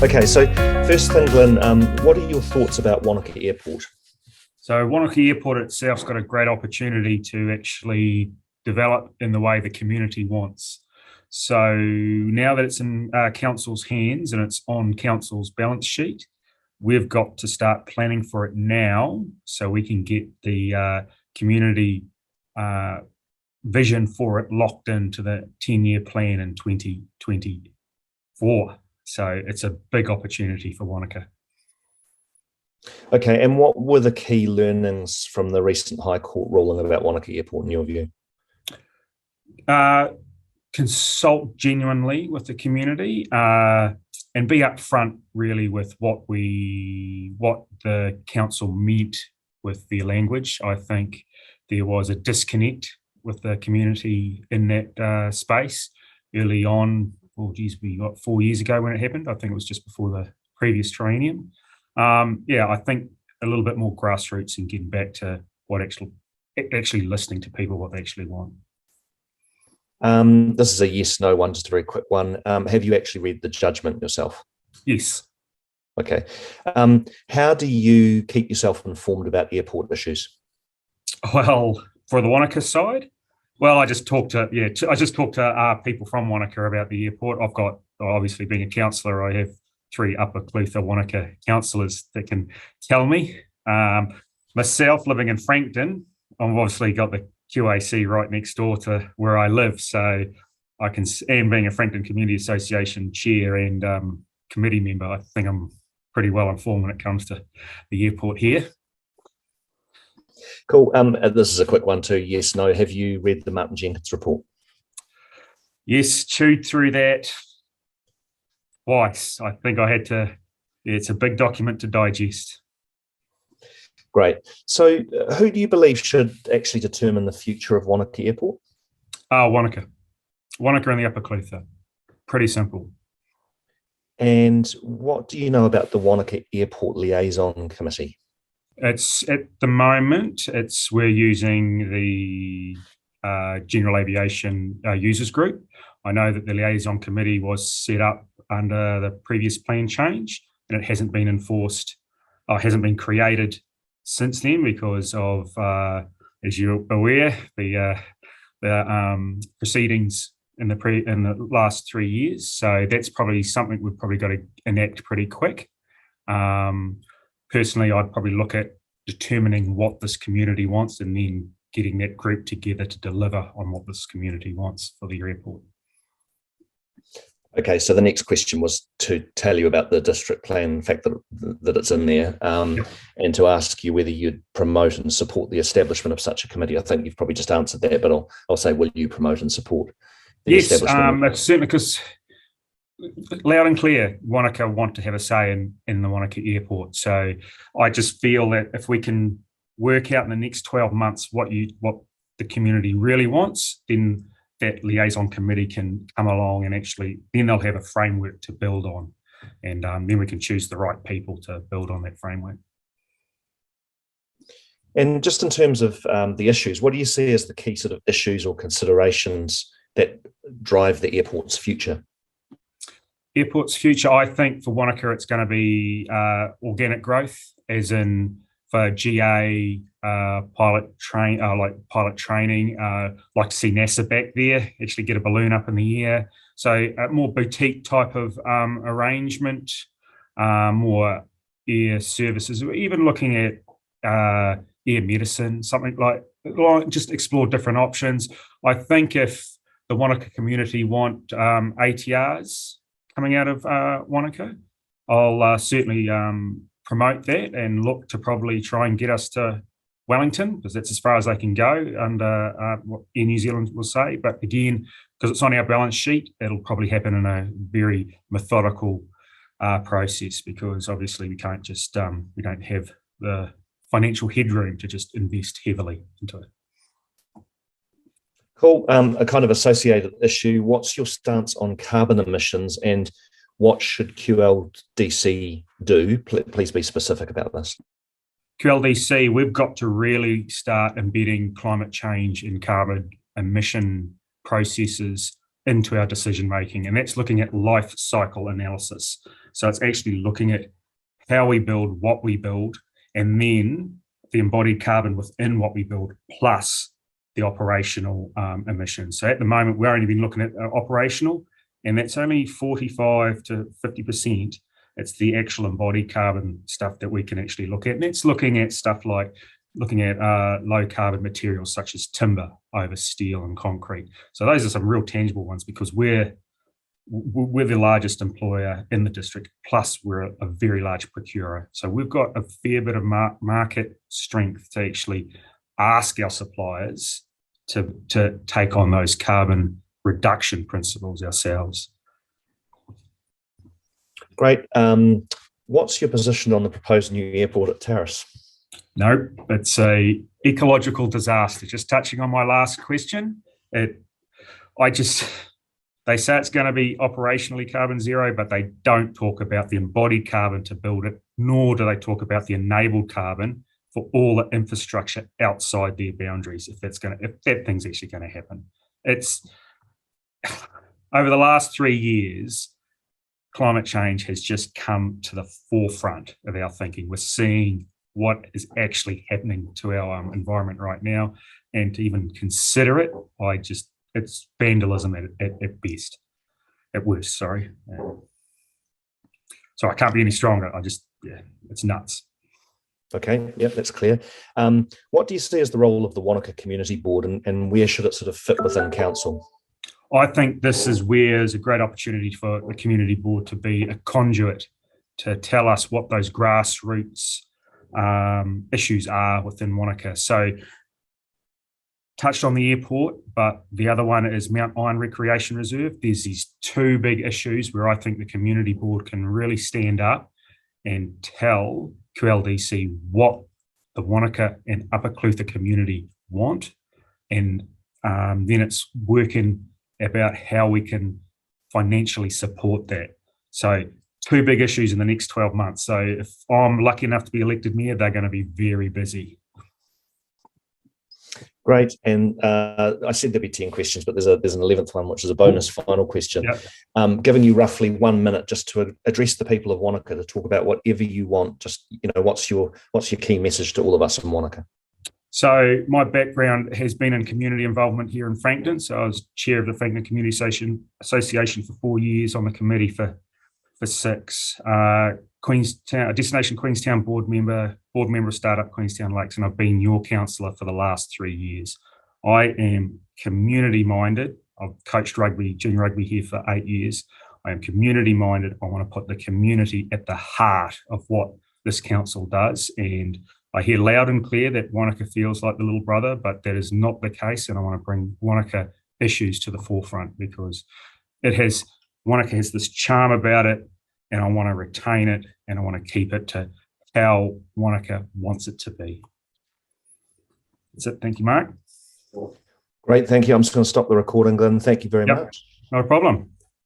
Okay, so first thing, Glyn, what are your thoughts about Wānaka Airport? So Wānaka Airport itself's got a great opportunity to actually develop in the way the community wants. So now that it's in council's hands and it's on council's balance sheet, we've got to start planning for it now so we can get the community vision for it locked into the 10-year plan in 2024. So it's a big opportunity for Wanaka. Okay, and what were the key learnings from the recent High Court ruling about Wānaka Airport in your view? Consult genuinely with the community and be upfront really with what the council meant with their language. I think there was a disconnect with the community in that space early on. Oh geez, we got 4 years ago when it happened. I think it was just before the previous triennium. I think a little bit more grassroots and getting back to what actually listening to people, what they actually want. This is a yes/no one, just a very quick one. Have you actually read the judgment yourself? Yes. Okay. How do you keep yourself informed about airport issues? Well, for the Wanaka side, well, I just talked to people from Wanaka about the airport. I've got, obviously being a councillor, I have 3 Upper Clutha Wanaka councillors that can tell me. Myself, living in Frankton, I've obviously got the QAC right next door to where I live, so I can, and being a Frankton Community Association chair and committee member, I think I'm pretty well informed when it comes to the airport here. Cool. This is a quick one too. Yes, no. Have you read the Martin Jenkins report? Yes, chewed through that twice. I think I had to. It's a big document to digest. Great. So, who do you believe should actually determine the future of Wānaka Airport? Wanaka and the Upper Clutha. Pretty simple. And what do you know about the Wānaka Airport Liaison Committee? It's at the moment, we're using the General Aviation Users Group. I know that the liaison committee was set up under the previous plan change, and it hasn't been enforced, or hasn't been created since then because of, as you're aware, the proceedings in the last 3 years. So that's probably something we've probably got to enact pretty quick. Personally, I'd probably look at determining what this community wants and then getting that group together to deliver on what this community wants for the airport. Okay, so the next question was to tell you about the district plan, the fact that it's in there, and to ask you whether you'd promote and support the establishment of such a committee. I think you've probably just answered that, but I'll say, will you promote and support the establishment? Yes, certainly, because loud and clear, Wanaka want to have a say in the Wanaka Airport. So I just feel that if we can work out in the next 12 months what the community really wants, then that liaison committee can come along and actually, then they'll have a framework to build on. And then we can choose the right people to build on that framework. And just in terms of the issues, what do you see as the key sort of issues or considerations that drive the airport's future? Airport's future, I think for Wanaka, it's going to be organic growth, as in for GA pilot training, like to see NASA back there, actually get a balloon up in the air. So a more boutique type of arrangement, more air services, even looking at air medicine, something like just explore different options. I think if the Wanaka community want ATRs coming out of Wanaka, I'll certainly promote that and look to probably try and get us to Wellington, because that's as far as they can go under what Air New Zealand will say. But again, because it's on our balance sheet, it'll probably happen in a very methodical process, because obviously we can't just, we don't have the financial headroom to just invest heavily into it. Cool. A kind of associated issue. What's your stance on carbon emissions, and what should QLDC do? Please be specific about this. QLDC, we've got to really start embedding climate change and carbon emission processes into our decision making, and that's looking at life cycle analysis. So it's actually looking at how we build, what we build, and then the embodied carbon within what we build, plus the operational emissions. So at the moment, we've only been looking at operational, and that's only 45 to 50%. It's the actual embodied carbon stuff that we can actually look at. And it's looking at stuff like looking at low carbon materials such as timber over steel and concrete. So those are some real tangible ones, because we're the largest employer in the district, plus we're a very large procurer. So we've got a fair bit of market strength to actually ask our suppliers to take on those carbon reduction principles ourselves. Great. What's your position on the proposed new airport at Terrace? No, it's a ecological disaster. Just touching on my last question, they say it's going to be operationally carbon zero, but they don't talk about the embodied carbon to build it, nor do they talk about the enabled carbon for all the infrastructure outside their boundaries. If that thing's actually going to happen, it's over the last 3 years, climate change has just come to the forefront of our thinking. We're seeing what is actually happening to our environment right now, and to even consider it, it's vandalism at best, at worst, sorry. So I can't be any stronger. It's nuts. Okay, yeah, that's clear. What do you see as the role of the Wānaka Community Board, and where should it sort of fit within council? I think this is where there's a great opportunity for the Community Board to be a conduit to tell us what those grassroots issues are within Wanaka. So touched on the airport, but the other one is Mount Iron Recreation Reserve. There's these two big issues where I think the Community Board can really stand up and tell QLDC what the Wanaka and Upper Clutha community want, and then it's working about how we can financially support that. So two big issues in the next 12 months. So if I'm lucky enough to be elected mayor, they're going to be very busy. Great. And I said there'd be 10 questions, but there's an 11th one, which is a bonus final question. Yep. Giving you roughly 1 minute just to address the people of Wanaka, to talk about whatever you want. Just, what's your key message to all of us in Wanaka? So my background has been in community involvement here in Frankton. So I was chair of the Frankton Community Association for 4 years, on the committee for 6. Queenstown, Destination Queenstown board member of Startup Queenstown Lakes, and I've been your councillor for the last 3 years. I am community minded. I've coached rugby, junior rugby here for 8 years. I am community minded. I want to put the community at the heart of what this council does, and I hear loud and clear that Wanaka feels like the little brother, but that is not the case. And I want to bring Wanaka issues to the forefront, because Wanaka has this charm about it, and I want to retain it, and I want to keep it to how Wanaka wants it to be. That's it. Thank you, Mark. Great. Thank you. I'm just going to stop the recording, Glyn. Thank you very much. No problem.